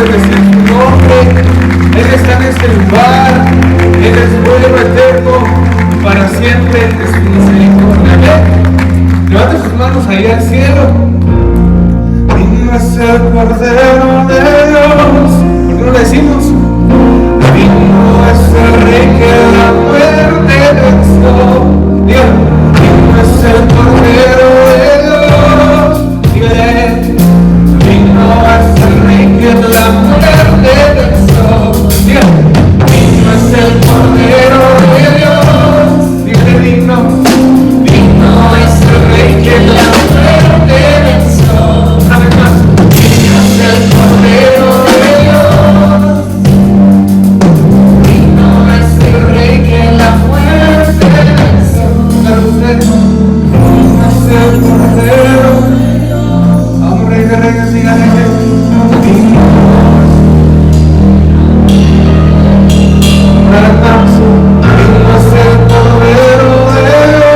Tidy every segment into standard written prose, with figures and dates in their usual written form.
bendecir su nombre. Él está en este lugar. Él es bueno, eterno, para siempre es su misericordia. Amén. Levante sus manos ahí al cielo. Digno es el Cordero de Dios. ¿Por qué no le decimos? Digno es el Rey que la muerte venció. Dígalo. Digno es el Cordero de Dios. Dígale. Digno es el Rey que la muerte venció. Dígale. Digno es el Cordero de Dios. Dígale digno. Digno es el Rey que la muerte venció. Una vez más. Digno es el Cordero de Dios. Digno es el Rey que la muerte venció. Para usted. Digno es el Cordero. Vamos, Rey de Reyes, dígale. Digno. Una vez más. Digno es el Cordero de Dios.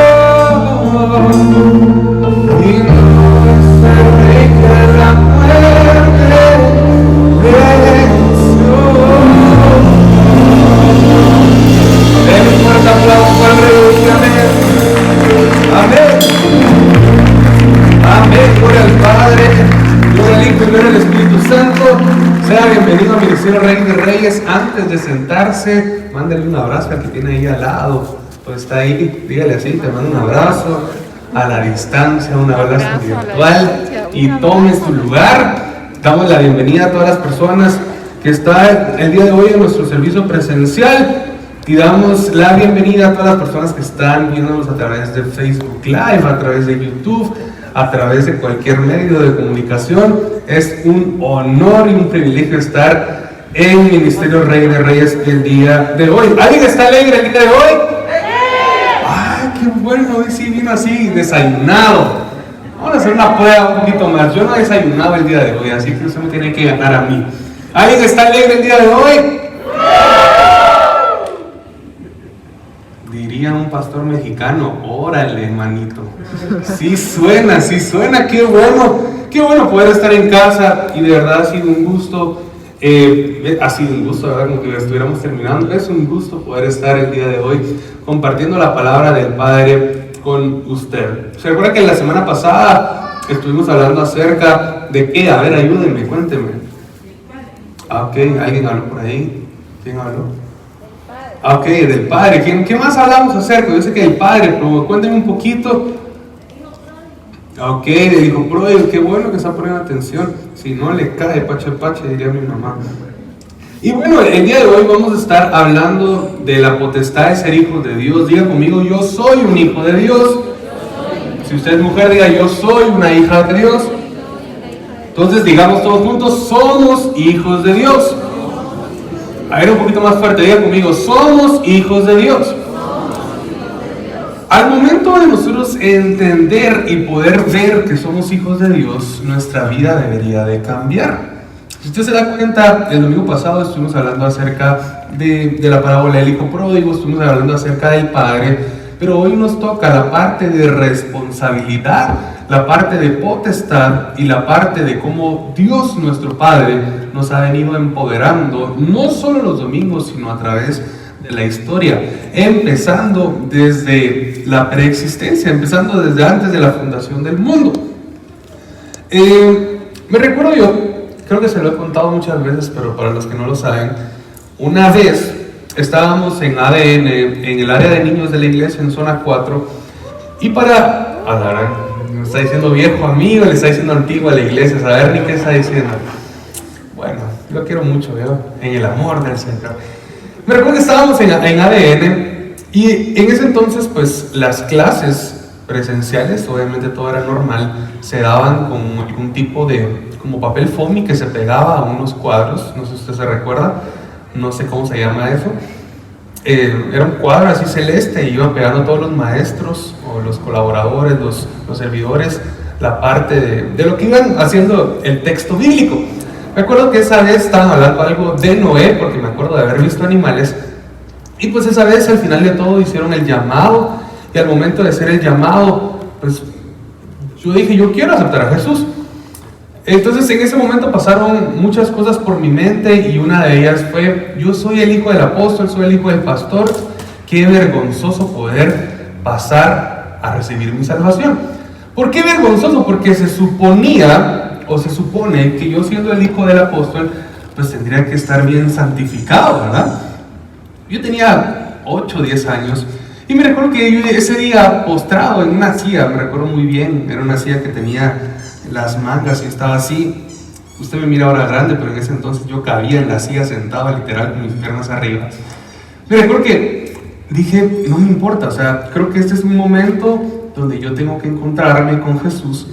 Digno es el Rey que la muerte venció. Den un fuerte aplauso al Rey. Amén. Amén. Gloria al Padre, gloria al Hijo y gloria al Espíritu Santo. Sea bienvenido al Ministerio Rey de Reyes. Antes de sentarse, mándale un abrazo al que tiene ahí al lado. Pues está ahí, dígale así, te mando un abrazo a la distancia, un abrazo virtual, y tome su lugar. Damos la bienvenida a todas las personas que están el día de hoy en nuestro servicio presencial, y damos la bienvenida a todas las personas que están viéndonos a través de Facebook Live, a través de YouTube, a través de cualquier medio de comunicación. Es un honor y un privilegio estar en el Ministerio Rey de Reyes el día de hoy. ¿Alguien está alegre el día de hoy? ¡Ay, qué bueno! Hoy sí vino así, desayunado. Vamos a hacer una prueba un poquito más. Yo no he desayunado el día de hoy, así que usted me tiene que ganar a mí. ¿Alguien está alegre el día de hoy? Diría un pastor mexicano, órale, hermanito. Sí suena, qué bueno poder estar en casa, y de verdad ha sido un gusto, ¿verdad? Como que estuviéramos terminando. Es un gusto poder estar el día de hoy compartiendo la palabra del Padre con usted. ¿Se recuerda que la semana pasada estuvimos hablando acerca de qué? A ver, ayúdenme, cuéntenme. Ok, ¿alguien habló por ahí? ¿Quién habló? Ok, del Padre. ¿Qué más hablamos acerca? Yo sé que del Padre, pero cuéntenme un poquito. Ok, del Hijo Pródigo. Qué bueno que está poniendo atención. Si no le cae pache, diría mi mamá. Y bueno, el día de hoy vamos a estar hablando de la potestad de ser hijos de Dios. Diga conmigo, yo soy un hijo de Dios. Si usted es mujer, diga, yo soy una hija de Dios. Entonces digamos todos juntos, somos hijos de Dios. A ver, un poquito más fuerte, diga conmigo, somos hijos de Dios. Al momento de nosotros entender y poder ver que somos hijos de Dios, nuestra vida debería de cambiar. Si usted se da cuenta, el domingo pasado estuvimos hablando acerca de la parábola del Hijo Pródigo, estuvimos hablando acerca del Padre, pero hoy nos toca la parte de responsabilidad, la parte de potestad y la parte de cómo Dios, nuestro Padre, nos ha venido empoderando, no solo los domingos, sino a través de la historia, empezando desde la preexistencia, empezando desde antes de la fundación del mundo. Me recuerdo yo, creo que se lo he contado muchas veces, pero para los que no lo saben, una vez estábamos en ADN, en el área de niños de la iglesia, en zona 4, y me está diciendo viejo amigo, le está diciendo antiguo a la iglesia, saber ni qué está diciendo. Bueno, yo quiero mucho, ¿verdad? En el amor del Señor. Me recuerdo que estábamos en ADN, y en ese entonces, pues, las clases presenciales, obviamente todo era normal, se daban con algún tipo de, como papel foamy que se pegaba a unos cuadros, no sé si usted se recuerda, no sé cómo se llama eso. Era un cuadro así celeste, y iban pegando todos los maestros o los colaboradores, los servidores, la parte de lo que iban haciendo el texto bíblico. Me acuerdo que esa vez estaban hablando algo de Noé, porque me acuerdo de haber visto animales, y pues esa vez al final de todo hicieron el llamado, y al momento de hacer el llamado, pues yo dije, yo quiero aceptar a Jesús. Entonces en ese momento pasaron muchas cosas por mi mente y una de ellas fue: yo soy el hijo del apóstol, soy el hijo del pastor, qué vergonzoso poder pasar a recibir mi salvación. ¿Por qué vergonzoso? Porque se suponía o se supone que yo, siendo el hijo del apóstol, pues tendría que estar bien santificado, ¿verdad? Yo tenía 8 o 10 años y me recuerdo que yo ese día postrado en una silla, me recuerdo muy bien, era una silla que tenía las mangas y estaba así. Usted me mira ahora grande, pero en ese entonces yo cabía en la silla sentado literal con mis piernas arriba. Me recuerdo que dije, no me importa, o sea, creo que este es un momento donde yo tengo que encontrarme con Jesús.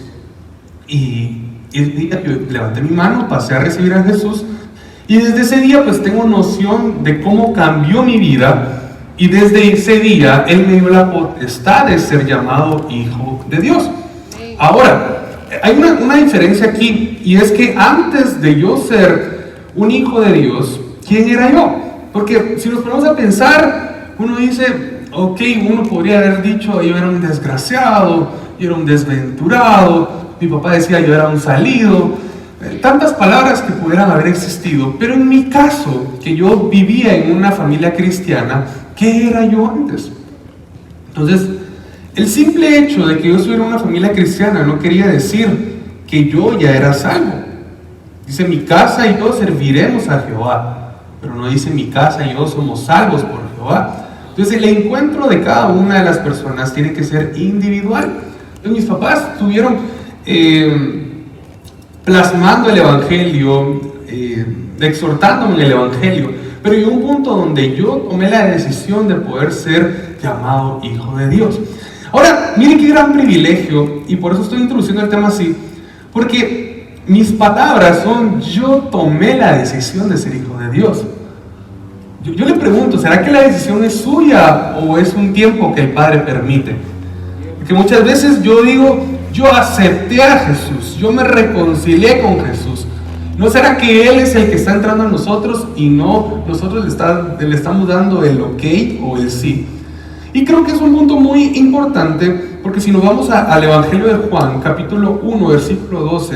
Y el día yo levanté mi mano, pasé a recibir a Jesús, y desde ese día pues tengo noción de cómo cambió mi vida, y desde ese día Él me dio la potestad de ser llamado hijo de Dios. Ahora, hay una diferencia aquí, y es que antes de yo ser un hijo de Dios, ¿quién era yo? Porque si nos ponemos a pensar, uno dice, ok, uno podría haber dicho, yo era un desgraciado, yo era un desventurado, mi papá decía yo era un salido, tantas palabras que pudieran haber existido. Pero en mi caso, que yo vivía en una familia cristiana, ¿qué era yo antes? Entonces, el simple hecho de que yo estuviera en una familia cristiana no quería decir que yo ya era salvo. Dice, mi casa y yo serviremos a Jehová, pero no dice mi casa y yo somos salvos por Jehová. Entonces el encuentro de cada una de las personas tiene que ser individual. Entonces mis papás estuvieron plasmando el Evangelio, exhortándome en el Evangelio, pero llegó un punto donde yo tomé la decisión de poder ser llamado hijo de Dios. Ahora, miren qué gran privilegio, y por eso estoy introduciendo el tema así, porque mis palabras son: yo tomé la decisión de ser hijo de Dios. Yo le pregunto, ¿será que la decisión es suya o es un tiempo que el Padre permite? Porque muchas veces yo digo, yo acepté a Jesús, yo me reconcilié con Jesús. ¿No será que Él es el que está entrando a nosotros y no nosotros le estamos dando el ok o el sí? Y creo que es un punto muy importante, porque si nos vamos al Evangelio de Juan, capítulo 1, versículo 12,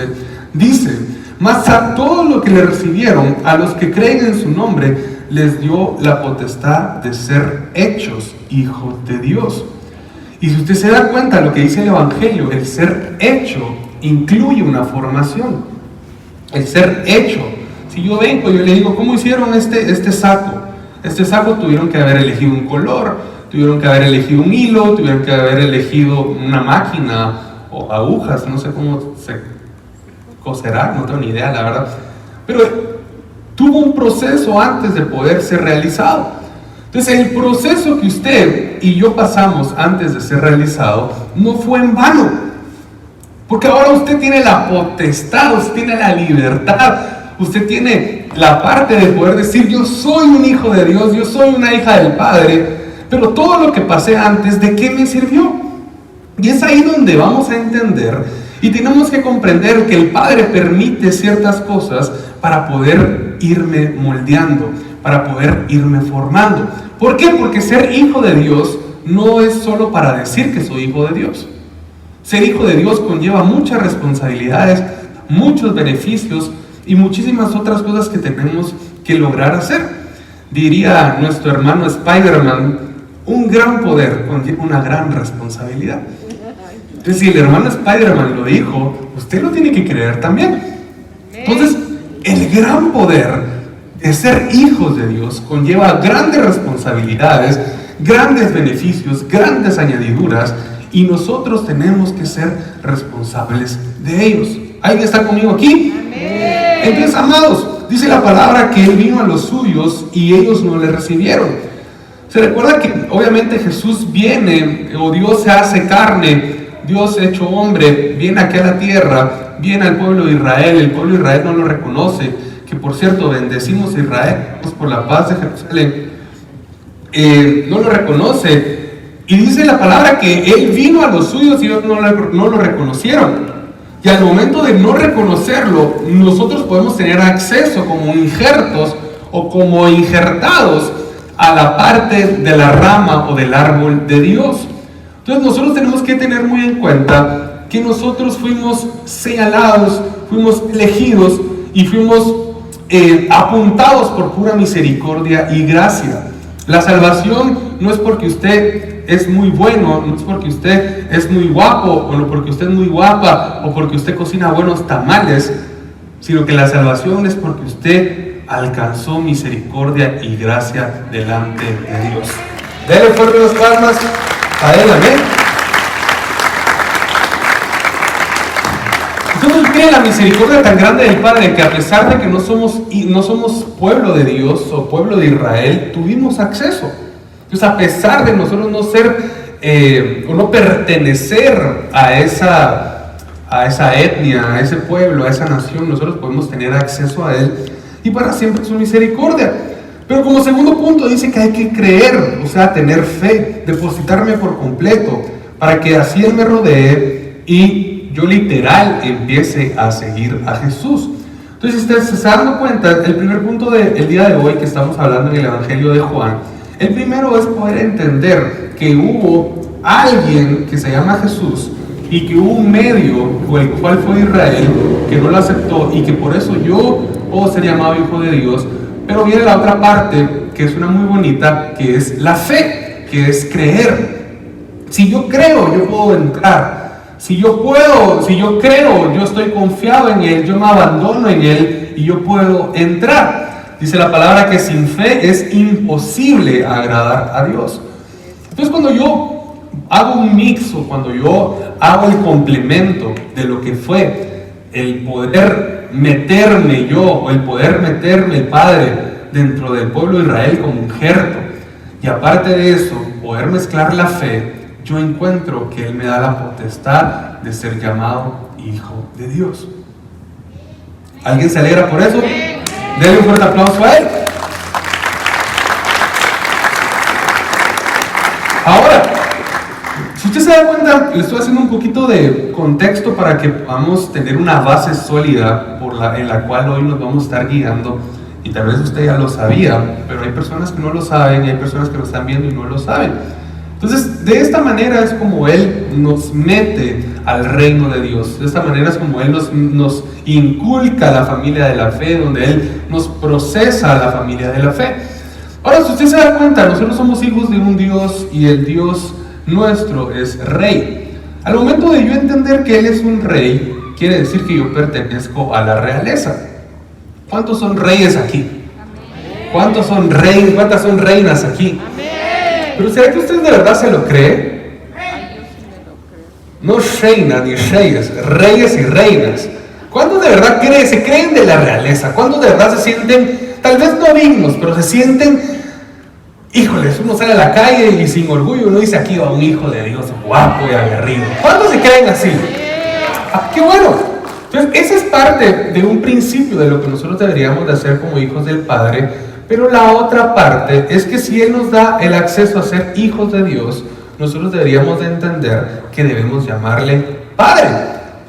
dice: mas a todos los que le recibieron, a los que creen en su nombre, les dio la potestad de ser hechos hijos de Dios. Y si usted se da cuenta de lo que dice el Evangelio, el ser hecho incluye una formación. El ser hecho. Si yo vengo y yo le digo, ¿cómo hicieron este saco? Este saco tuvieron que haber elegido un color, tuvieron que haber elegido un hilo, tuvieron que haber elegido una máquina o agujas, no sé cómo se coserá, no tengo ni idea, la verdad. Pero tuvo un proceso antes de poder ser realizado. Entonces el proceso que usted y yo pasamos antes de ser realizado no fue en vano, porque ahora usted tiene la potestad, usted tiene la libertad, usted tiene la parte de poder decir: yo soy un hijo de Dios, yo soy una hija del Padre. Pero todo lo que pasé antes, ¿de qué me sirvió? Y es ahí donde vamos a entender y tenemos que comprender que el Padre permite ciertas cosas para poder irme moldeando, para poder irme formando. ¿Por qué? Porque ser hijo de Dios no es solo para decir que soy hijo de Dios. Ser hijo de Dios conlleva muchas responsabilidades, muchos beneficios y muchísimas otras cosas que tenemos que lograr hacer. Diría nuestro hermano Spider-Man: un gran poder conlleva una gran responsabilidad. Entonces, si el hermano Spider-Man lo dijo, usted lo tiene que creer también. Entonces, el gran poder de ser hijos de Dios conlleva grandes responsabilidades, grandes beneficios, grandes añadiduras, y nosotros tenemos que ser responsables de ellos. ¿Alguien está conmigo aquí? Amén. Entonces, amados, dice la palabra que Él vino a los suyos y ellos no le recibieron. Se recuerda que obviamente Jesús viene, o Dios se hace carne, Dios hecho hombre, viene aquí a la tierra, viene al pueblo de Israel. El pueblo de Israel no lo reconoce, que por cierto bendecimos a Israel por la paz de Jerusalén. No lo reconoce, y dice la palabra que Él vino a los suyos y ellos no lo reconocieron. Y al momento de no reconocerlo, nosotros podemos tener acceso como injertos o como injertados a la parte de la rama o del árbol de Dios. Entonces nosotros tenemos que tener muy en cuenta que nosotros fuimos señalados, fuimos elegidos y fuimos apuntados por pura misericordia y gracia. La salvación no es porque usted es muy bueno, no es porque usted es muy guapo, o no porque usted es muy guapa, o porque usted cocina buenos tamales, sino que la salvación es porque usted alcanzó misericordia y gracia delante de Dios. Denle fuerte las palmas a Él, amén. Entonces cree la misericordia tan grande del Padre que a pesar de que no somos pueblo de Dios o pueblo de Israel, tuvimos acceso. Entonces a pesar de nosotros no ser o no pertenecer a esa etnia, a ese pueblo, a esa nación, nosotros podemos tener acceso a Él y para siempre su misericordia. Pero como segundo punto dice que hay que creer, o sea, tener fe, depositarme por completo, para que así Él me rodee y yo literal empiece a seguir a Jesús. Entonces, si usted se está dando cuenta, el primer punto del día de hoy que estamos hablando en el Evangelio de Juan, el primero es poder entender que hubo alguien que se llama Jesús y que hubo un medio, el cual fue Israel, que no lo aceptó y que por eso yo puedo ser llamado hijo de Dios. Pero viene la otra parte, que es una muy bonita, que es la fe, que es creer. Si yo creo, yo puedo entrar. Si yo creo, yo estoy confiado en Él, yo me abandono en Él y yo puedo entrar. Dice la palabra que sin fe es imposible agradar a Dios. Entonces cuando yo hago un mix o cuando yo hago el complemento de lo que fue el poder meterme yo o el poder meterme el Padre dentro del pueblo de Israel como injerto y aparte de eso poder mezclar la fe, yo encuentro que Él me da la potestad de ser llamado hijo de Dios. ¿Alguien se alegra por eso? Denle un fuerte aplauso a Él. Ahora, si usted se da cuenta, le estoy haciendo un poquito de contexto para que podamos tener una base sólida en la cual hoy nos vamos a estar guiando. Y tal vez usted ya lo sabía, pero hay personas que no lo saben y hay personas que lo están viendo y no lo saben. Entonces, de esta manera es como Él nos mete al reino de Dios. De esta manera es como Él nos inculca la familia de la fe, donde Él nos procesa la familia de la fe. Ahora, si usted se da cuenta, nosotros somos hijos de un Dios y el Dios nuestro es rey. Al momento de yo entender que Él es un rey, quiere decir que yo pertenezco a la realeza. ¿Cuántos son reyes aquí? ¿Cuántas son reinas aquí? Pero ¿será que usted de verdad se lo cree? No reina ni reyes, reyes y reinas. ¿Cuántos de verdad se creen de la realeza? ¿Cuántos de verdad se sienten, tal vez no dignos, pero se sienten, híjoles, uno sale a la calle y sin orgullo uno dice aquí va un hijo de Dios guapo y aguerrido? ¿Cuántos se creen así? Ah, ¡qué bueno! Entonces, esa es parte de un principio de lo que nosotros deberíamos de hacer como hijos del Padre. Pero la otra parte es que si Él nos da el acceso a ser hijos de Dios, nosotros deberíamos de entender que debemos llamarle Padre.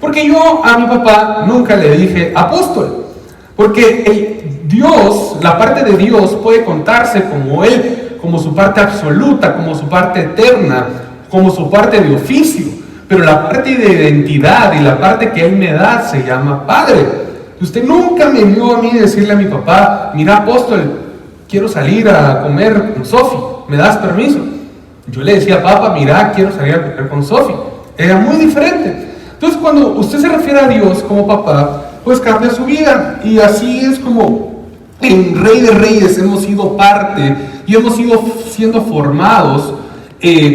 Porque yo a mi papá nunca le dije apóstol. Porque Dios, la parte de Dios puede contarse como Él, como su parte absoluta, como su parte eterna, como su parte de oficio. Pero la parte de identidad y la parte que Él me da se llama Padre. Usted nunca me vio a mí decirle a mi papá, mira apóstol, quiero salir a comer con Sofi, ¿me das permiso? Yo le decía, papá, mira, quiero salir a comer con Sofi. Era muy diferente. Entonces, cuando usted se refiere a Dios como papá, pues cambia su vida. Y así es como en Rey de Reyes hemos sido parte y hemos ido siendo formados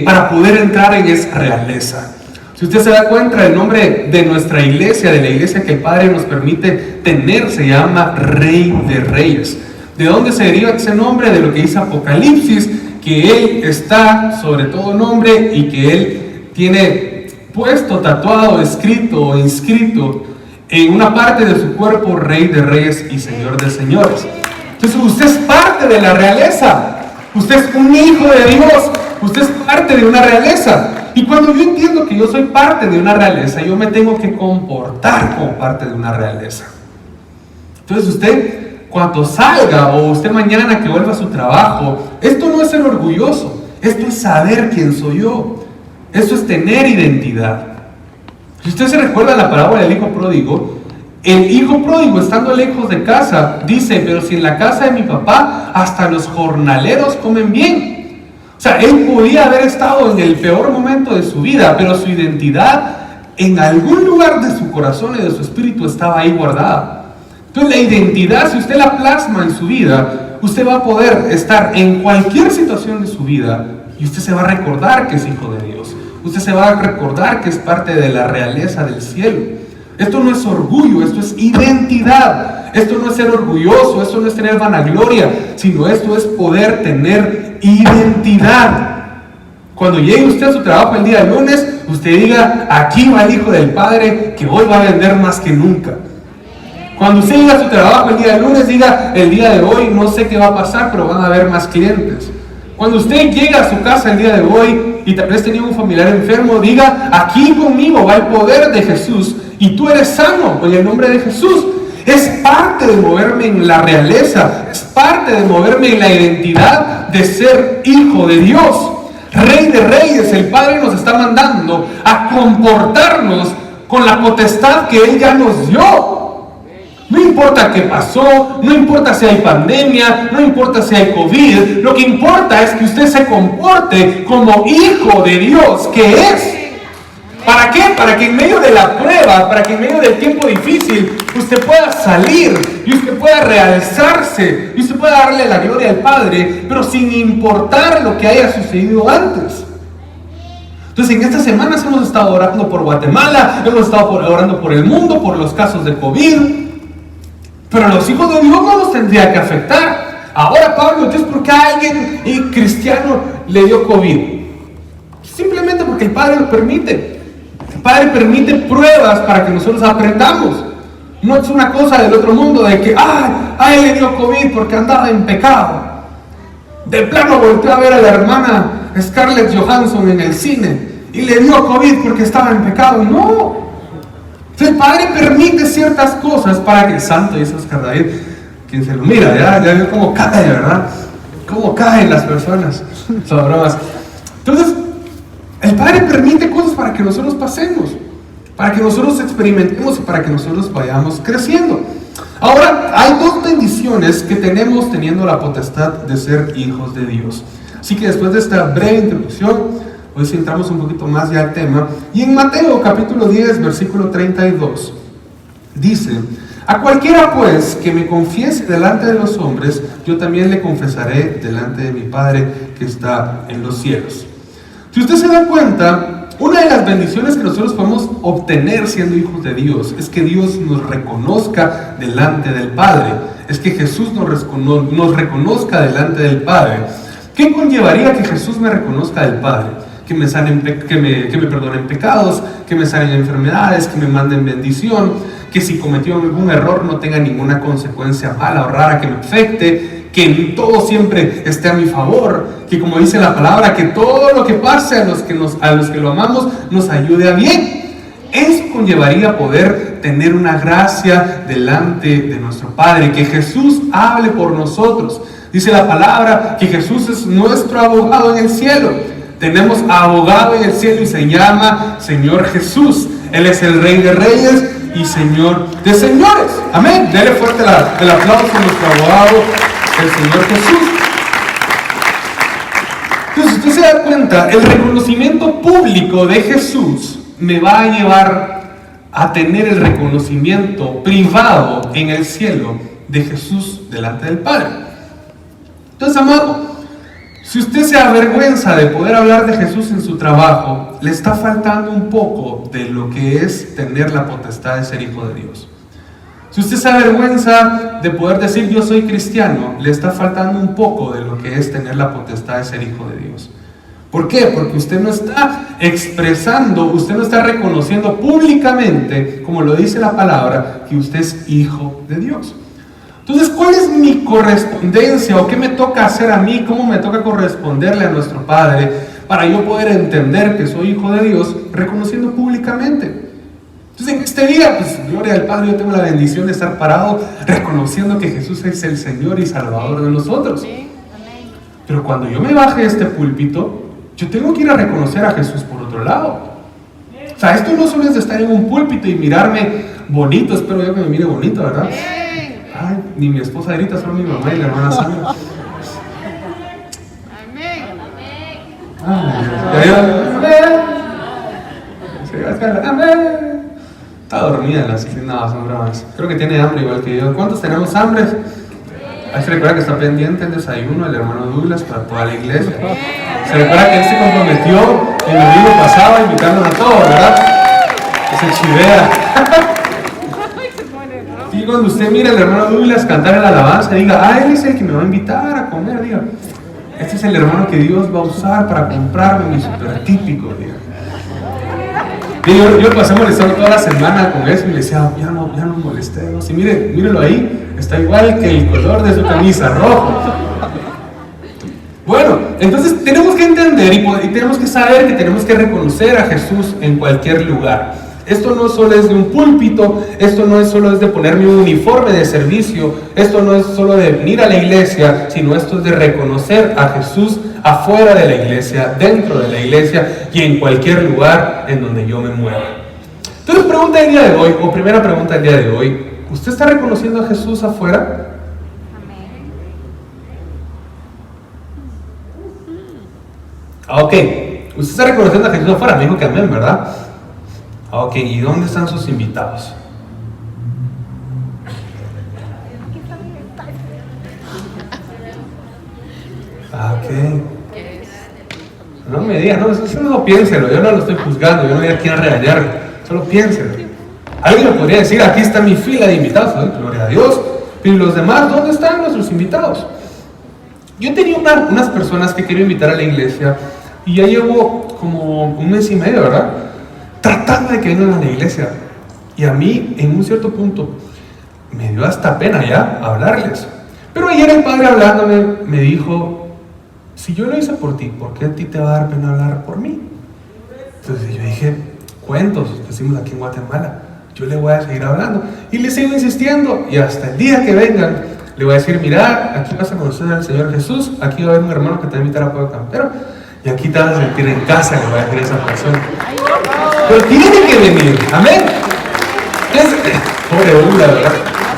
para poder entrar en esa realeza. Si usted se da cuenta, el nombre de nuestra iglesia, de la iglesia que el Padre nos permite tener, se llama Rey de Reyes. ¿De dónde se deriva ese nombre? De lo que dice Apocalipsis, que Él está sobre todo nombre y que Él tiene puesto, tatuado, escrito o inscrito en una parte de su cuerpo, Rey de Reyes y Señor de Señores. Entonces usted es parte de la realeza, usted es un hijo de Dios, usted es parte de una realeza. Y cuando yo entiendo que yo soy parte de una realeza, yo me tengo que comportar como parte de una realeza. Entonces usted, cuando salga o usted mañana que vuelva a su trabajo, esto no es ser orgulloso, esto es saber quién soy yo, esto es tener identidad. Si usted se recuerda la parábola del hijo pródigo, El hijo pródigo, estando lejos de casa, dice: pero si en la casa de mi papá hasta los jornaleros comen bien. O sea, él podía haber estado en el peor momento de su vida, pero su identidad en algún lugar de su corazón y de su espíritu estaba ahí guardada. Entonces la identidad, si usted la plasma en su vida, usted va a poder estar en cualquier situación de su vida y usted se va a recordar que es hijo de Dios. Usted se va a recordar que es parte de la realeza del cielo. Esto no es orgullo, esto es identidad. Esto no es ser orgulloso, esto no es tener vanagloria, sino esto es poder tener identidad. Cuando llegue usted a su trabajo el día lunes, usted diga: aquí va el Hijo del Padre que hoy va a vender más que nunca. Cuando usted llegue a su trabajo el día lunes, diga: el día de hoy no sé qué va a pasar, pero van a haber más clientes. Cuando usted llega a su casa el día de hoy y tal vez tenía un familiar enfermo, diga: aquí conmigo va el poder de Jesús y tú eres sano en el nombre de Jesús. Es parte de moverme en la realeza, es parte de moverme en la identidad de ser hijo de Dios. Rey de Reyes, el Padre nos está mandando a comportarnos con la potestad que Él ya nos dio. No importa qué pasó, no importa si hay pandemia, no importa si hay COVID, lo que importa es que usted se comporte como hijo de Dios que es. ¿Para qué? Para que en medio de la prueba, para que en medio del tiempo difícil, usted pueda salir y usted pueda realzarse y usted pueda darle la gloria al Padre, pero sin importar lo que haya sucedido antes. Entonces, en estas semanas hemos estado orando por Guatemala, hemos estado orando por el mundo, por los casos de COVID, pero a los hijos de Dios no los tendría que afectar. Ahora, Pablo, entonces, ¿por qué a alguien cristiano le dio COVID? Simplemente porque el Padre lo permite. El Padre permite pruebas para que nosotros aprendamos. No es una cosa del otro mundo de que a él le dio COVID porque andaba en pecado. De plano volteó a ver a la hermana Scarlett Johansson en el cine y le dio COVID porque estaba en pecado. No. El Padre permite ciertas cosas para que el santo, dice Oscar David, quien se lo mira, ya ve cómo cae, ¿verdad? Cómo caen las personas. Son bromas. Entonces, el Padre permite cosas para que nosotros pasemos, para que nosotros experimentemos y para que nosotros vayamos creciendo. Ahora, hay dos bendiciones que tenemos teniendo la potestad de ser hijos de Dios. Así que después de esta breve introducción, hoy sí entramos un poquito más ya al tema. Y en Mateo capítulo 10, versículo 32, dice: a cualquiera pues que me confiese delante de los hombres, yo también le confesaré delante de mi Padre que está en los cielos. Si usted se da cuenta, una de las bendiciones que nosotros podemos obtener siendo hijos de Dios es que Dios nos reconozca delante del Padre, es que Jesús nos reconozca delante del Padre. ¿Qué conllevaría que Jesús me reconozca del Padre? Que me perdonen pecados, que me sanen enfermedades, que me manden bendición, que si cometió algún error no tenga ninguna consecuencia mala o rara que me afecte, que todo siempre esté a mi favor, que como dice la palabra, que todo lo que pase a los que lo amamos nos ayude a bien. Eso conllevaría poder tener una gracia delante de nuestro Padre, que Jesús hable por nosotros. Dice la palabra que Jesús es nuestro abogado en el cielo. Tenemos abogado en el cielo y se llama Señor Jesús. Él es el Rey de Reyes y Señor de Señores. Amén. Dele fuerte el aplauso a nuestro abogado, el Señor Jesús. Entonces, usted se da cuenta, el reconocimiento público de Jesús me va a llevar a tener el reconocimiento privado en el cielo de Jesús delante del Padre. Entonces, amado, si usted se avergüenza de poder hablar de Jesús en su trabajo, le está faltando un poco de lo que es tener la potestad de ser hijo de Dios. Si usted se avergüenza de poder decir yo soy cristiano, le está faltando un poco de lo que es tener la potestad de ser hijo de Dios. ¿Por qué? Porque usted no está expresando, usted no está reconociendo públicamente, como lo dice la palabra, que usted es hijo de Dios. Entonces, ¿cuál es mi correspondencia o qué me toca hacer a mí? ¿Cómo me toca corresponderle a nuestro Padre para yo poder entender que soy hijo de Dios reconociendo públicamente? Entonces, en este día, pues, gloria al Padre, yo tengo la bendición de estar parado reconociendo que Jesús es el Señor y Salvador de nosotros. Pero cuando yo me baje de este púlpito, yo tengo que ir a reconocer a Jesús por otro lado. O sea, esto no solo es de estar en un púlpito y mirarme bonito, espero yo que me mire bonito, ¿verdad? Ay, ni mi esposa grita, solo mi mamá y la hermana Sandra. Amén. Está dormida la así, nada, son bromas. Creo que tiene hambre igual que yo. ¿Cuántos tenemos hambre? Hay que recordar que está pendiente el desayuno del hermano Douglas para toda la iglesia. Se recuerda que él se comprometió el domingo pasado a invitarnos a todos, ¿verdad? Se chivea. Y cuando usted mira al hermano Douglas cantar en la alabanza, diga, él es el que me va a invitar a comer, diga. Este es el hermano que Dios va a usar para comprarme mi super típico, diga. Yo pasé molestando toda la semana con eso y le decía, ya no molestemos. Y mírelo ahí, está igual que el color de su camisa, rojo. Bueno, entonces tenemos que entender y tenemos que saber que tenemos que reconocer a Jesús en cualquier lugar. Esto no solo es de un púlpito, esto no es solo de ponerme un uniforme de servicio, esto no es solo de venir a la iglesia, sino esto es de reconocer a Jesús afuera de la iglesia, dentro de la iglesia y en cualquier lugar en donde yo me mueva. Entonces, pregunta del día de hoy, o primera pregunta del día de hoy, ¿usted está reconociendo a Jesús afuera? Ok, usted está reconociendo a Jesús afuera, me dijo que amén, ¿verdad? Ok, ¿y dónde están sus invitados? Ok. No me diga, no, eso no piénselo, yo no lo estoy juzgando, yo no voy a quién regañarlo, solo piénselo. Alguien me podría decir, aquí está mi fila de invitados, ¿no? Gloria a Dios, pero los demás, ¿dónde están nuestros invitados? Yo tenía unas personas que quiero invitar a la iglesia y ya llevo como un mes y medio, ¿verdad? Tratando de que vengan a la iglesia. Y a mí, en un cierto punto, me dio hasta pena ya hablarles. Pero ayer el padre hablándome me dijo, si yo lo hice por ti, ¿por qué a ti te va a dar pena hablar por mí? Entonces yo dije, cuentos, decimos aquí en Guatemala, yo le voy a seguir hablando. Y le sigo insistiendo, y hasta el día que vengan, le voy a decir, mirá, aquí vas a conocer al Señor Jesús, aquí va a haber un hermano que te va a invitar a Pueblo Campero, y aquí te vas a sentir en casa, le voy a decir a esa persona. Pero tiene que venir, amén. Pobre Douglas, ¿verdad?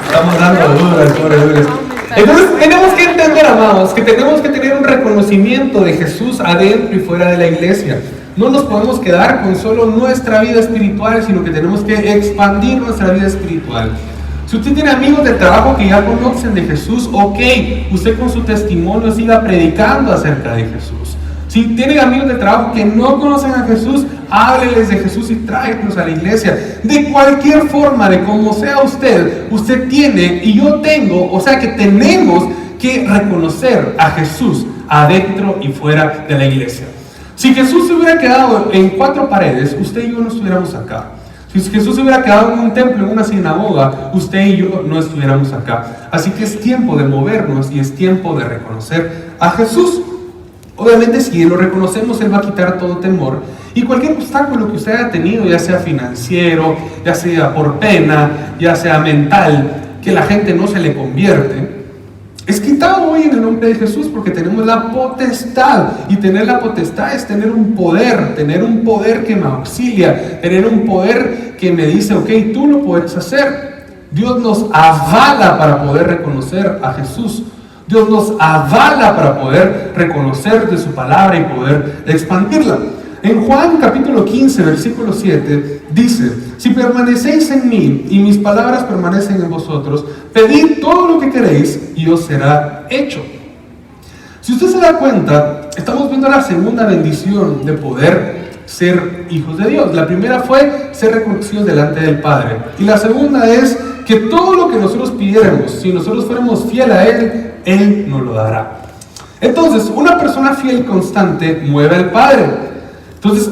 Estamos dando dudas, pobre Douglas. Entonces tenemos que entender, amados, que tenemos que tener un reconocimiento de Jesús adentro y fuera de la iglesia. No nos podemos quedar con solo nuestra vida espiritual, sino que tenemos que expandir nuestra vida espiritual. Si usted tiene amigos de trabajo que ya conocen de Jesús, ok, usted con su testimonio siga predicando acerca de Jesús. Si tienen amigos de trabajo que no conocen a Jesús, hábleles de Jesús y tráiganlos a la iglesia. De cualquier forma, de como sea usted, usted tiene y yo tengo, o sea que tenemos que reconocer a Jesús adentro y fuera de la iglesia. Si Jesús se hubiera quedado en 4 paredes, usted y yo no estuviéramos acá. Si Jesús se hubiera quedado en un templo, en una sinagoga, usted y yo no estuviéramos acá. Así que es tiempo de movernos y es tiempo de reconocer a Jesús. Obviamente si lo reconocemos, Él va a quitar todo temor y cualquier obstáculo que usted haya tenido, ya sea financiero, ya sea por pena, ya sea mental, que la gente no se le convierte, es quitado hoy en el nombre de Jesús, porque tenemos la potestad, y tener la potestad es tener un poder que me auxilia, tener un poder que me dice, ok, tú lo puedes hacer. Dios nos avala para poder reconocer a Jesús. Dios nos avala para poder reconocer de su palabra y poder expandirla. En Juan capítulo 15, versículo 7, dice, si permanecéis en mí y mis palabras permanecen en vosotros, pedid todo lo que queréis y os será hecho. Si usted se da cuenta, estamos viendo la segunda bendición de poder ser hijos de Dios. La primera fue ser reconocidos delante del Padre. Y la segunda es que todo lo que nosotros pidiéramos, si nosotros fuéramos fieles a Él, Él nos lo dará. Entonces, una persona fiel constante mueve al Padre. Entonces,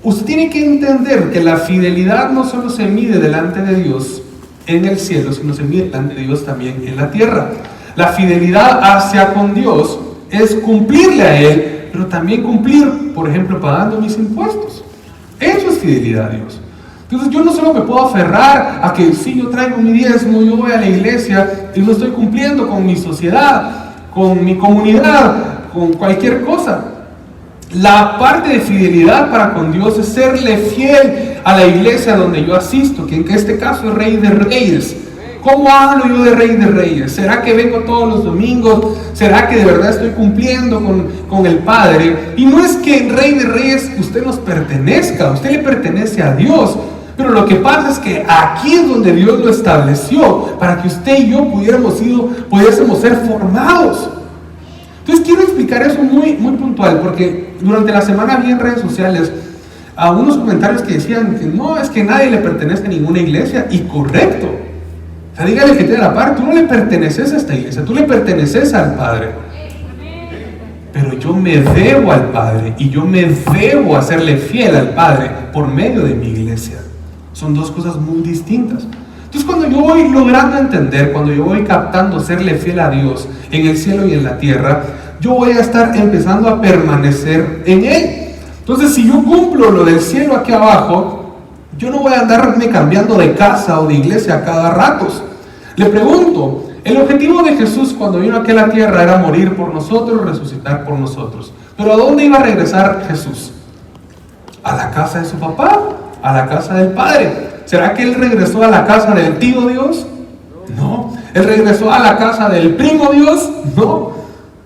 usted tiene que entender que la fidelidad no solo se mide delante de Dios en el cielo, sino se mide delante de Dios también en la tierra. La fidelidad hacia con Dios es cumplirle a Él, pero también cumplir, por ejemplo, pagando mis impuestos. Eso es fidelidad a Dios. Entonces yo no solo me puedo aferrar a que si yo traigo mi diezmo, yo voy a la iglesia y no estoy cumpliendo con mi sociedad, con mi comunidad, con cualquier cosa. La parte de fidelidad para con Dios es serle fiel a la iglesia donde yo asisto, que en este caso es Rey de Reyes. ¿Cómo hablo yo de Rey de Reyes? ¿Será que vengo todos los domingos? ¿Será que de verdad estoy cumpliendo con el Padre? Y no es que en Rey de Reyes usted nos pertenezca, usted le pertenece a Dios. Pero lo que pasa es que aquí es donde Dios lo estableció, para que usted y yo pudiésemos ser formados. Entonces quiero explicar eso muy puntual, porque durante la semana vi en redes sociales algunos comentarios que decían que no, es que nadie le pertenece a ninguna iglesia, y correcto. O sea, dígale que tiene la par, tú no le perteneces a esta iglesia, tú le perteneces al Padre. Pero yo me debo al Padre, y yo me debo hacerle fiel al Padre por medio de mi iglesia. Son dos cosas muy distintas. Entonces cuando yo voy logrando entender, cuando yo voy captando serle fiel a Dios en el cielo y en la tierra, yo voy a estar empezando a permanecer en Él. Entonces si yo cumplo lo del cielo aquí abajo, yo no voy a andarme cambiando de casa o de iglesia a cada rato. Le pregunto, el objetivo de Jesús cuando vino aquí a la tierra era morir por nosotros, resucitar por nosotros. Pero ¿a dónde iba a regresar Jesús? ¿A la casa de su papá? ¿A la casa del Padre? ¿Será que Él regresó a la casa del tío Dios? No. ¿Él regresó a la casa del primo Dios? No.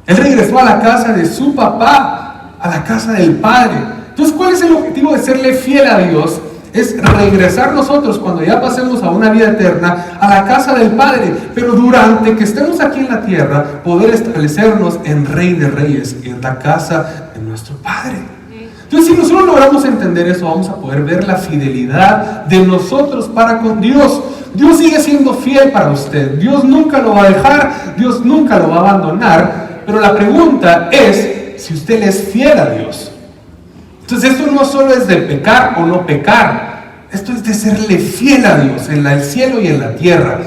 Él regresó a la casa de su papá, a la casa del Padre. Entonces, ¿cuál es el objetivo de serle fiel a Dios? Es regresar nosotros, cuando ya pasemos a una vida eterna, a la casa del Padre. Pero durante que estemos aquí en la tierra, poder establecernos en Rey de Reyes, en la casa de nuestro Padre. Entonces, si nosotros logramos entender eso, vamos a poder ver la fidelidad de nosotros para con Dios. Dios sigue siendo fiel para usted. Dios nunca lo va a dejar, Dios nunca lo va a abandonar. Pero la pregunta es si usted le es fiel a Dios. Entonces, esto no solo es de pecar o no pecar. Esto es de serle fiel a Dios en el cielo y en la tierra.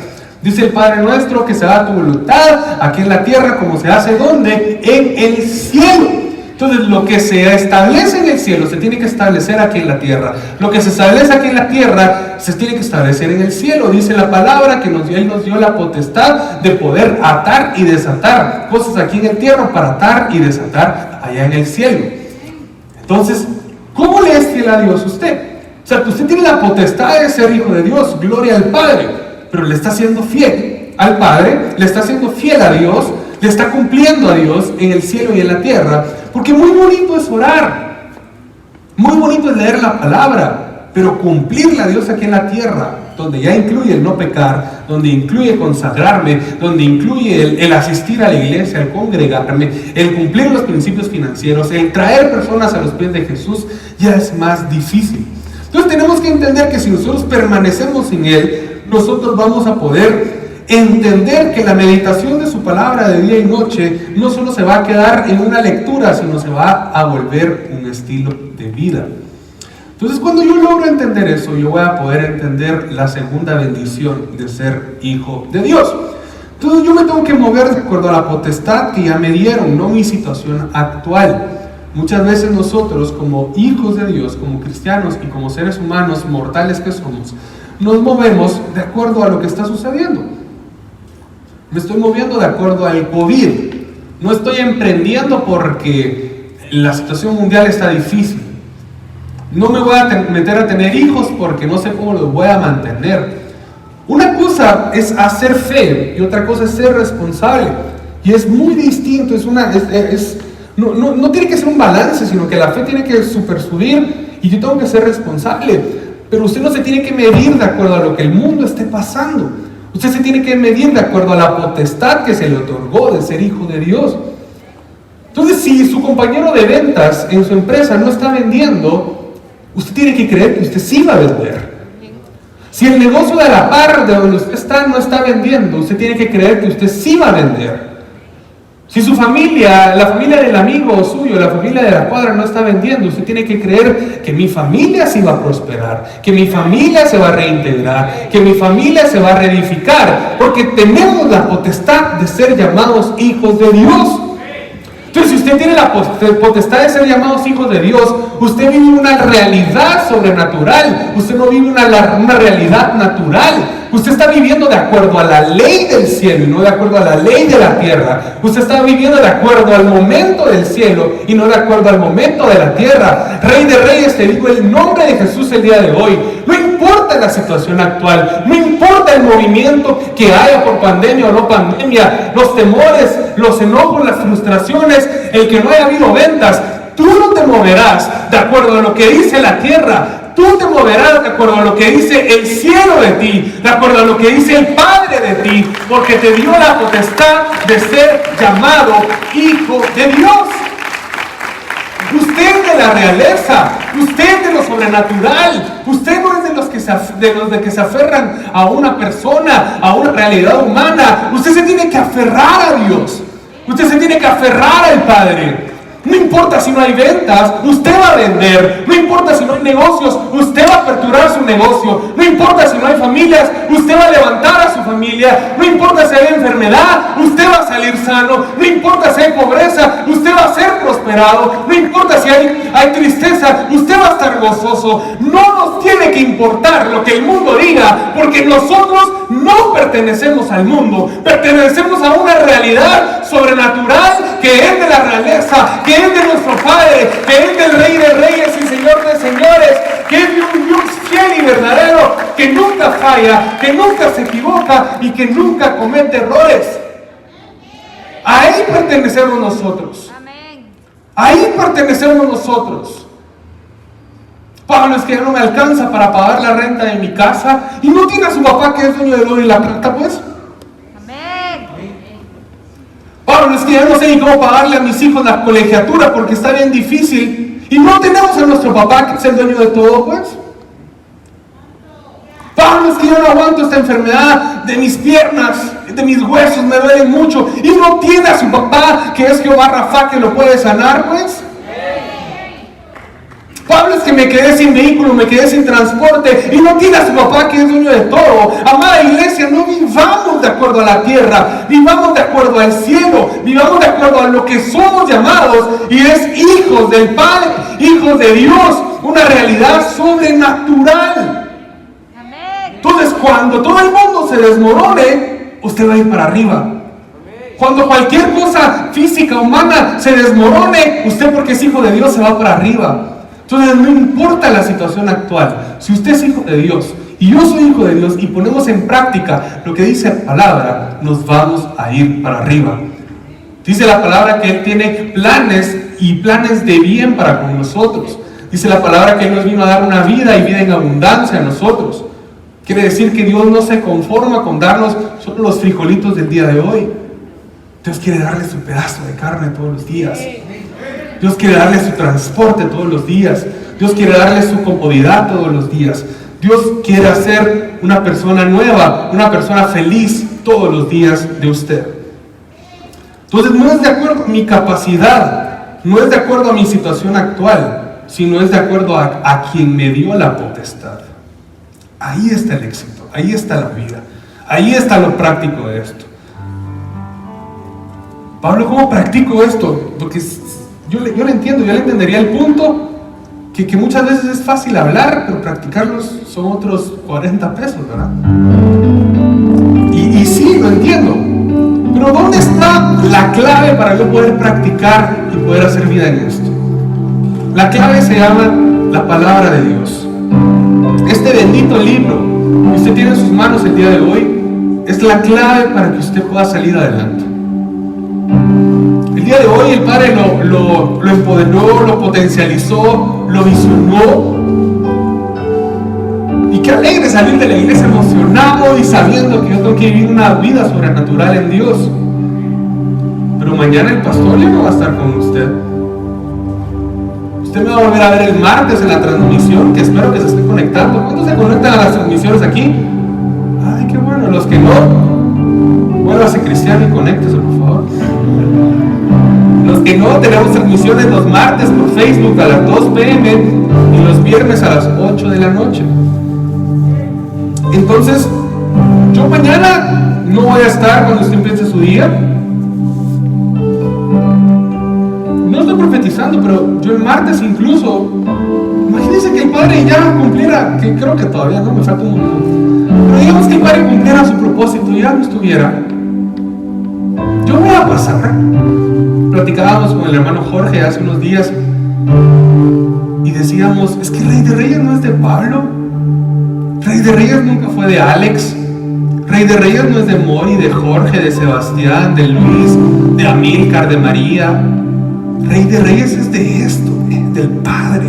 Dice el Padre nuestro que se haga tu voluntad aquí en la tierra como se hace ¿dónde? En el cielo. Entonces lo que se establece en el cielo se tiene que establecer aquí en la tierra. Lo que se establece aquí en la tierra se tiene que establecer en el cielo. Dice la palabra que Él nos dio la potestad de poder atar y desatar cosas aquí en el tierra para atar y desatar allá en el cielo. Entonces, ¿cómo le es fiel a Dios usted? O sea, usted tiene la potestad de ser hijo de Dios, gloria al Padre, pero le está siendo fiel al Padre, le está siendo fiel a Dios, le está cumpliendo a Dios en el cielo y en la tierra. Porque muy bonito es orar, muy bonito es leer la palabra, pero cumplirle a Dios aquí en la tierra, donde ya incluye el no pecar, donde incluye consagrarme, donde incluye el asistir a la iglesia, el congregarme, el cumplir los principios financieros, el traer personas a los pies de Jesús, ya es más difícil. Entonces tenemos que entender que si nosotros permanecemos en Él, nosotros vamos a poder entender que la meditación de su palabra de día y noche no solo se va a quedar en una lectura, sino se va a volver un estilo de vida. Entonces, cuando yo logro entender eso, yo voy a poder entender la segunda bendición de ser hijo de Dios. Entonces, yo me tengo que mover de acuerdo a la potestad que ya me dieron, no mi situación actual. Muchas veces nosotros, como hijos de Dios, como cristianos y como seres humanos mortales que somos, nos movemos de acuerdo a lo que está sucediendo. Me estoy moviendo de acuerdo al COVID. No estoy emprendiendo porque la situación mundial está difícil. No me voy a meter a tener hijos porque no sé cómo los voy a mantener. Una cosa es hacer fe y otra cosa es ser responsable. Y es muy distinto. No tiene que ser un balance, sino que la fe tiene que subir y yo tengo que ser responsable. Pero usted no se tiene que medir de acuerdo a lo que el mundo esté pasando. Usted se tiene que medir de acuerdo a la potestad que se le otorgó de ser hijo de Dios. Entonces, si su compañero de ventas en su empresa no está vendiendo, usted tiene que creer que usted sí va a vender. Si el negocio de la par de donde usted está no está vendiendo, usted tiene que creer que usted sí va a vender. Si su familia, la familia del amigo suyo, la familia de la cuadra no está vendiendo, usted tiene que creer que mi familia sí va a prosperar, que mi familia se va a reintegrar, que mi familia se va a reedificar, porque tenemos la potestad de ser llamados hijos de Dios. Entonces, si usted tiene la potestad de ser llamados hijos de Dios, usted vive una realidad sobrenatural, usted no vive una realidad natural. usted está viviendo de acuerdo a la ley del cielo y no de acuerdo a la ley de la tierra. Usted está viviendo de acuerdo al momento del cielo y no de acuerdo al momento de la tierra. Rey de Reyes, te digo el nombre de Jesús el día de hoy. No importa la situación actual, no importa el movimiento que haya por pandemia o no pandemia, los temores, los enojos, las frustraciones, el que no haya habido ventas. Tú no te moverás de acuerdo a lo que dice la tierra. Tú te moverás de acuerdo a lo que dice el cielo de ti, de acuerdo a lo que dice el Padre de ti, porque te dio la potestad de ser llamado hijo de Dios. Usted es de la realeza, usted es de lo sobrenatural, usted no es de los que se aferran a una persona, a una realidad humana. Usted se tiene que aferrar a Dios, usted se tiene que aferrar al Padre. No importa si no hay ventas, usted va a vender. No importa si no hay negocios, usted va a aperturar su negocio. No importa si no hay familias, usted va a levantar a su familia. No importa si hay enfermedad, usted va a salir sano. No importa si hay pobreza, usted va a ser prosperado. No importa si hay tristeza, usted va a estar gozoso. No nos tiene que importar lo que el mundo diga, porque nosotros no pertenecemos al mundo. Pertenecemos a una realidad sobrenatural que es de la realeza, que es de nuestro Padre, que es del Rey de Reyes y Señor de Señores, que es de un Dios fiel y verdadero, que nunca falla, que nunca se equivoca y que nunca comete errores. Ahí pertenecemos nosotros. Ahí pertenecemos nosotros. Pablo, es que ya no me alcanza para pagar la renta de mi casa, y no tiene a su papá que es dueño del oro y la plata, pues. Pablo, es que ya no sé ni cómo pagarle a mis hijos la colegiatura porque está bien difícil. Y no tenemos a nuestro papá que es el dueño de todo, pues. Pablo, es que yo no aguanto esta enfermedad de mis piernas, de mis huesos, me duelen mucho. Y no tiene a su papá que es Jehová Rafa que lo puede sanar, pues. Pablo, es que me quedé sin vehículo, me quedé sin transporte y no tiene a su papá que es dueño de todo. Amada iglesia, no vivamos de acuerdo a la tierra, vivamos de acuerdo al cielo, vivamos de acuerdo a lo que somos llamados, y es hijos del Padre, hijos de Dios, una realidad sobrenatural. Entonces, cuando todo el mundo se desmorone, usted va a ir para arriba. Cuando cualquier cosa física, humana, se desmorone, usted, porque es hijo de Dios, se va para arriba. Entonces, no importa la situación actual, si usted es hijo de Dios y yo soy hijo de Dios y ponemos en práctica lo que dice la palabra, nos vamos a ir para arriba. Dice la palabra que Él tiene planes, y planes de bien para con nosotros. Dice la palabra que Él nos vino a dar una vida y vida en abundancia a nosotros. Quiere decir que Dios no se conforma con darnos solo los frijolitos del día de hoy. Dios quiere darle su pedazo de carne todos los días. Dios quiere darle su transporte todos los días. Dios quiere darle su comodidad todos los días. Dios quiere hacer una persona nueva, una persona feliz todos los días de usted. Entonces, no es de acuerdo a mi capacidad, no es de acuerdo a mi situación actual, sino es de acuerdo a quien me dio la potestad. Ahí está el éxito, ahí está la vida, ahí está lo práctico de esto. Pablo, ¿cómo practico esto? Porque yo le entiendo, yo le entendería el punto que muchas veces es fácil hablar, pero practicarlos son otros 40 pesos, ¿verdad? Y sí, lo entiendo. Pero ¿dónde está la clave para yo poder practicar y poder hacer vida en esto? La clave se llama la palabra de Dios. Este bendito libro que usted tiene en sus manos el día de hoy es la clave para que usted pueda salir adelante. El día de hoy el Padre lo empoderó, lo potencializó, lo visionó. Y qué alegre salir de la iglesia emocionado y sabiendo que yo tengo que vivir una vida sobrenatural en Dios. Pero mañana el pastor ya no va a estar con usted. Usted me va a volver a ver el martes en la transmisión, que espero que se esté conectando. ¿Cuántos se conectan a las transmisiones aquí? Ay, qué bueno. Los que no, vuélvase cristiano y conéctese, por favor. Los que no, tenemos transmisiones los martes por Facebook a las 2 p.m. y los viernes a las 8 de la noche. Entonces, yo mañana no voy a estar cuando usted empiece su día. No estoy profetizando, pero yo el martes incluso, imagínense que el Padre ya cumpliera, que creo que todavía no, me falta un montón. Pero digamos que el Padre cumpliera su propósito y ya no estuviera. Yo voy a pasar. Platicábamos con el hermano Jorge hace unos días y decíamos, es que Rey de Reyes no es de Pablo, Rey de Reyes nunca fue de Alex, Rey de Reyes no es de Mori, de Jorge, de Sebastián, de Luis, de Amílcar, de María. Rey de Reyes es de esto, del Padre.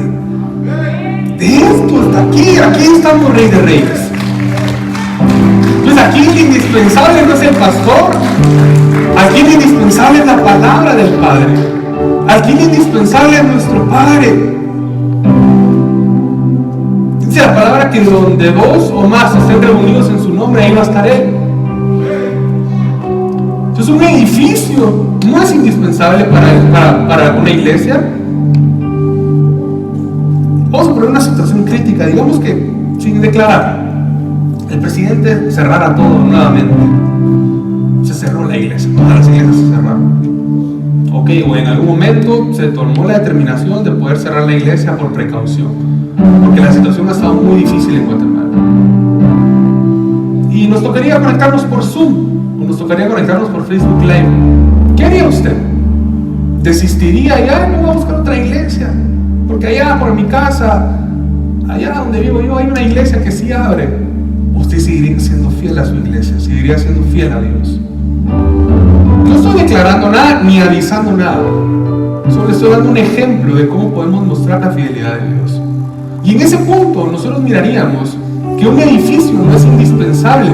De esto, está aquí estamos Rey de Reyes. Entonces aquí el indispensable no es el pastor, aquí el indispensable es la palabra del Padre, aquí el indispensable es nuestro Padre. Dice la palabra que donde dos o más estén reunidos en su nombre, ahí va a estar Él. Entonces un edificio no es indispensable para una iglesia. Vamos a poner una situación crítica, digamos que sin declarar, el presidente cerrara todo nuevamente. Se cerró la iglesia, todas las iglesias se cerraron. Ok, o en algún momento se tomó la determinación de poder cerrar la iglesia por precaución, porque la situación ha estado muy difícil en Guatemala. Y nos tocaría conectarnos por Zoom, o nos tocaría conectarnos por Facebook Live. ¿Qué haría usted? ¿Desistiría? Ya no voy a buscar otra iglesia, porque allá por mi casa, allá donde vivo yo, hay una iglesia que sí abre. Usted seguiría siendo fiel a su iglesia, seguiría siendo fiel a Dios. No estoy declarando nada ni avisando nada, solo estoy dando un ejemplo de cómo podemos mostrar la fidelidad de Dios. Y en ese punto nosotros miraríamos que un edificio no es indispensable,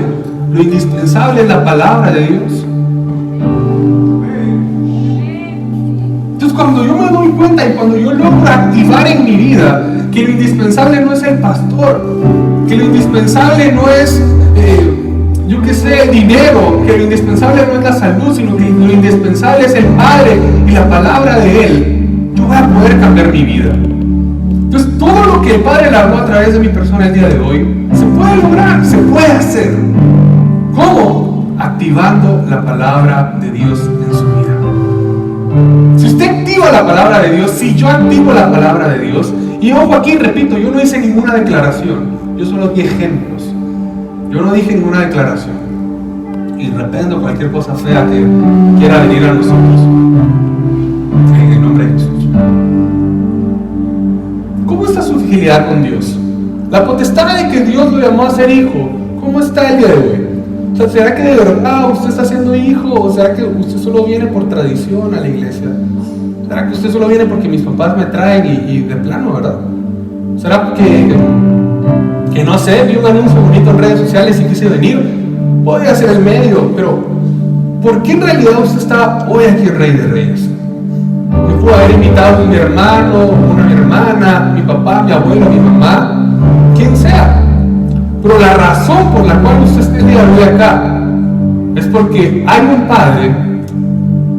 lo indispensable es la palabra de Dios. Entonces cuando yo me doy cuenta y cuando yo logro activar en mi vida que lo indispensable no es el pastor, que lo indispensable no es, dinero, que lo indispensable no es la salud, sino que lo indispensable es el Padre y la palabra de Él, yo voy a poder cambiar mi vida. Entonces todo lo que el Padre le habló a través de mi persona el día de hoy, se puede lograr, se puede hacer. ¿Cómo? Activando la palabra de Dios en su vida. Si usted activa la palabra de Dios, si yo activo la palabra de Dios, y ojo aquí, repito, yo no hice ninguna declaración, yo solo di ejemplos, yo no dije ninguna declaración, y reprendo cualquier cosa fea que quiera venir a nosotros, en el nombre de Jesús. ¿Cómo está su fidelidad con Dios? La potestad de que Dios lo llamó a ser hijo, ¿cómo está el día de hoy? O sea, ¿será que de verdad usted está siendo hijo? ¿O será que usted solo viene por tradición a la iglesia? ¿Será que usted solo viene porque mis papás me traen y de plano, verdad? ¿Será que no sé, vi un anuncio bonito en redes sociales y quise venir? Voy a hacer el medio, pero ¿por qué en realidad usted está hoy aquí en Rey de Reyes? Me pudo haber invitado a mi hermano, una hermana, mi papá, mi abuelo, mi mamá, quien sea. Pero la razón por la cual usted esté el día de hoy acá es porque hay un Padre,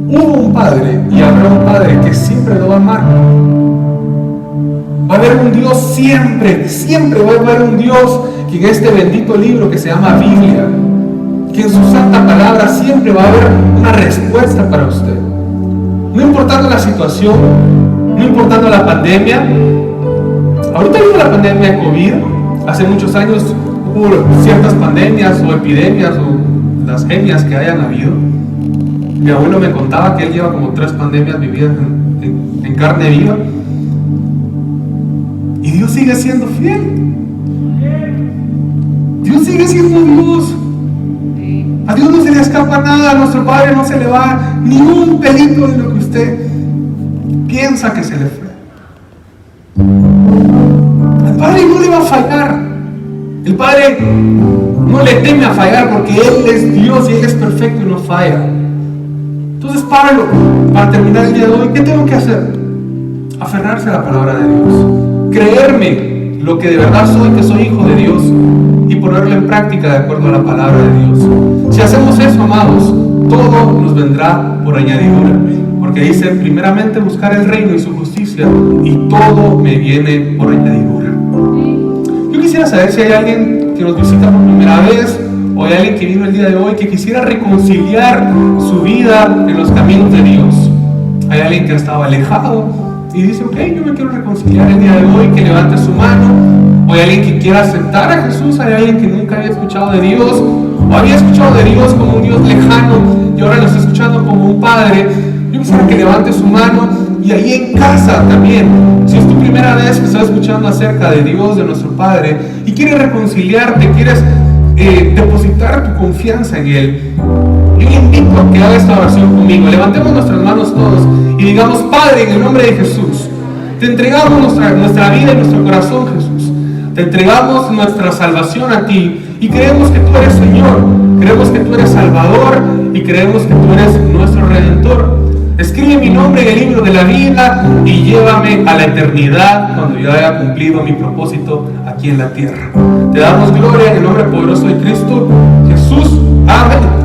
hubo un Padre y habrá un Padre que siempre lo va a amar. Va a haber un Dios siempre, siempre va a haber un Dios que en este bendito libro que se llama Biblia, que en su santa palabra siempre va a haber una respuesta para usted. No importando la situación, no importando la pandemia. Ahorita viene la pandemia de COVID. Hace muchos años hubo ciertas pandemias o epidemias o las etnias que hayan habido. Mi abuelo me contaba que él lleva como 3 pandemias vividas en carne viva. Y Dios sigue siendo fiel. Dios sigue siendo Dios. A Dios no se le escapa nada, a nuestro Padre no se le va ni un pelito de lo que usted piensa que se le fue. El Padre no le va a fallar. El Padre no le teme a fallar porque Él es Dios y Él es perfecto y no falla. Entonces, Pablo, para terminar el día de hoy, ¿qué tengo que hacer? Aferrarse a la palabra de Dios. Creerme lo que de verdad soy, que soy hijo de Dios, y ponerlo en práctica de acuerdo a la palabra de Dios. Si hacemos eso, amados, todo nos vendrá por añadidura, porque dice primeramente buscar el reino y su justicia, y todo me viene por añadidura. Yo quisiera saber si hay alguien que nos visita por primera vez, o hay alguien que vino el día de hoy que quisiera reconciliar su vida en los caminos de Dios. Hay alguien que ha estado alejado y dice, ok, yo me quiero reconciliar el día de hoy, que levante su mano. o hay alguien que quiera aceptar a Jesús, hay alguien que nunca había escuchado de Dios, o había escuchado de Dios como un Dios lejano y ahora lo está escuchando como un Padre. Yo quisiera que levante su mano, y ahí en casa también, si es tu primera vez que estás escuchando acerca de Dios, de nuestro Padre, y quieres reconciliarte, quieres depositar tu confianza en Él, yo le invito a que haga esta oración conmigo. Levantemos nuestras manos todos y digamos: Padre, en el nombre de Jesús, te entregamos nuestra vida y nuestro corazón, Jesús. Te entregamos nuestra salvación a ti y creemos que tú eres Señor, creemos que tú eres Salvador y creemos que tú eres nuestro Redentor. Escribe mi nombre en el libro de la vida y llévame a la eternidad cuando yo haya cumplido mi propósito aquí en la tierra. Te damos gloria en el nombre poderoso de Cristo Jesús. Amén.